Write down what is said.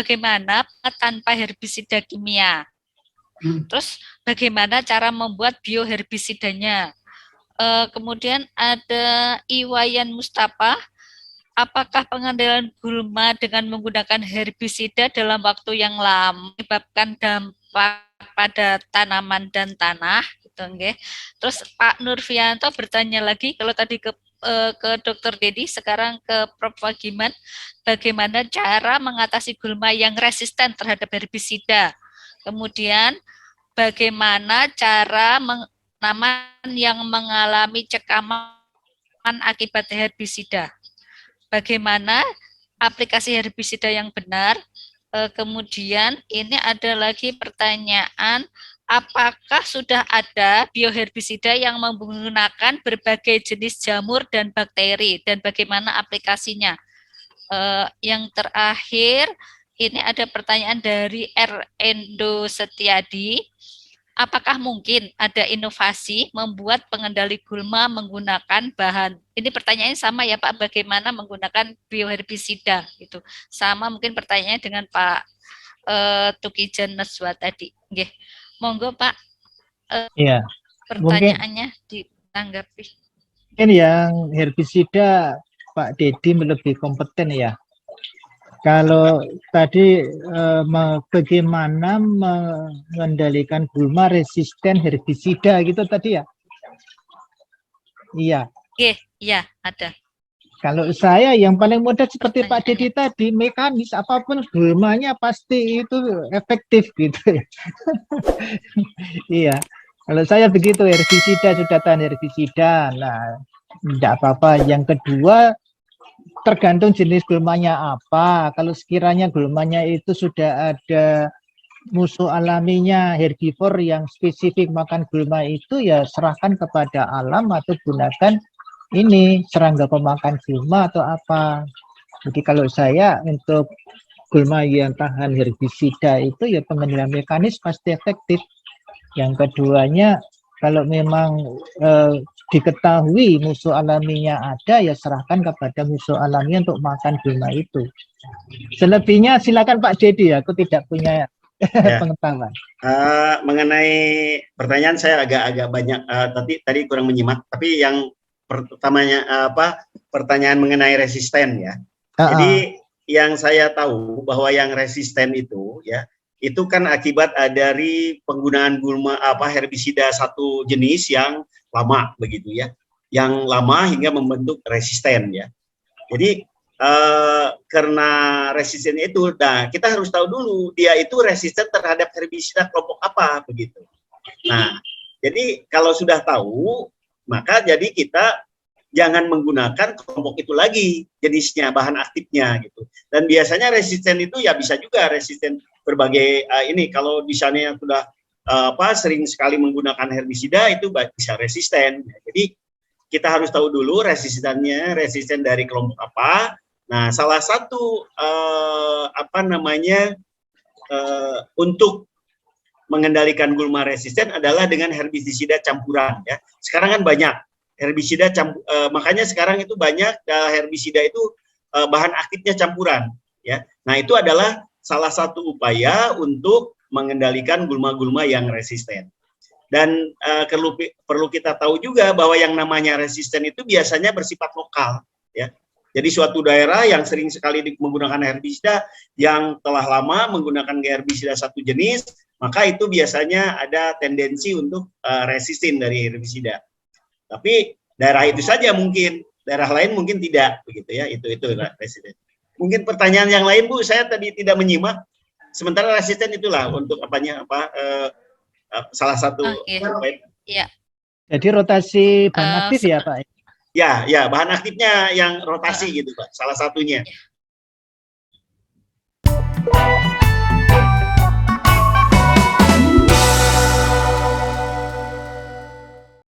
bagaimana tanpa herbisida kimia. Terus bagaimana cara membuat bioherbisidanya. Kemudian ada Iwayan Mustafa, apakah pengendalian gulma dengan menggunakan herbisida dalam waktu yang lama menyebabkan dampak pada tanaman dan tanah? Gitu, okay. Terus Pak Nurfianto bertanya lagi, kalau tadi ke Dr. Dedi, sekarang ke Prof. Wagiman, bagaimana cara mengatasi gulma yang resisten terhadap herbisida? Kemudian bagaimana cara tanaman yang mengalami cekaman akibat herbisida? Bagaimana aplikasi herbisida yang benar? Kemudian ini ada lagi pertanyaan, apakah sudah ada bioherbisida yang menggunakan berbagai jenis jamur dan bakteri, dan bagaimana aplikasinya? Yang terakhir, ini ada pertanyaan dari R. Endo Setiadi. Apakah mungkin ada inovasi membuat pengendali gulma menggunakan bahan? Ini pertanyaannya sama ya Pak, bagaimana menggunakan bioherbisida gitu. Sama mungkin pertanyaannya dengan Pak Tukijan Naswa tadi. Nggih. Monggo Pak. Iya. Pertanyaannya ditanggapi. Mungkin yang herbisida Pak Dedi lebih kompeten ya. Kalau tadi bagaimana mengendalikan gulma resisten herbisida gitu tadi ya? Iya. Oke, iya ada. Kalau saya yang paling mudah seperti Pak Dedi tadi, mekanis apapun gulmanya pasti itu efektif gitu. Iya. Kalau saya begitu, herbisida sudah tahan herbisida. Nah, tidak apa-apa. Yang kedua, tergantung jenis gulmanya apa. Kalau sekiranya gulmanya itu sudah ada musuh alaminya, herbivor yang spesifik makan gulma itu, ya serahkan kepada alam atau gunakan ini serangga pemakan gulma atau apa. Jadi kalau saya untuk gulma yang tahan herbisida itu ya pengendalian mekanis pasti efektif. Yang keduanya, kalau memang diketahui musuh alaminya ada, ya serahkan kepada musuh alaminya untuk makan gulma itu. Selebihnya silakan Pak Dedi, aku tidak punya pengetahuan. Mengenai pertanyaan saya agak banyak, tadi kurang menyimak. Tapi yang pertamanya pertanyaan mengenai resisten ya. Jadi yang saya tahu bahwa yang resisten itu ya, itu kan akibat dari penggunaan gulma herbisida satu jenis yang lama begitu ya, yang lama hingga membentuk resisten ya. Jadi karena resisten itu, nah kita harus tahu dulu dia itu resisten terhadap herbisida kelompok apa begitu. Nah, jadi kalau sudah tahu, maka jadi kita jangan menggunakan kelompok itu lagi jenisnya, bahan aktifnya gitu. Dan biasanya resisten itu ya bisa juga resisten berbagai ini, kalau misalnya sudah sering sekali menggunakan herbisida itu bisa resisten. Jadi kita harus tahu dulu resistennya, resisten dari kelompok apa. Nah, salah satu untuk mengendalikan gulma resisten adalah dengan herbisida campuran ya. Sekarang kan banyak herbisida makanya sekarang itu banyak herbisida itu bahan aktifnya campuran ya. Nah, itu adalah salah satu upaya untuk mengendalikan gulma-gulma yang resisten. Dan perlu kita tahu juga bahwa yang namanya resisten itu biasanya bersifat lokal ya. Jadi suatu daerah yang sering sekali menggunakan herbisida, yang telah lama menggunakan herbisida satu jenis, maka itu biasanya ada tendensi untuk resisten dari herbisida. Tapi daerah itu saja mungkin, daerah lain mungkin tidak begitu ya. Itu resisten. Mungkin pertanyaan yang lain Bu, saya tadi tidak menyimak. Sementara resisten itulah untuk salah satu. Iya. Jadi rotasi bahan aktif ya Pak? Ya, bahan aktifnya yang rotasi gitu Pak, salah satunya.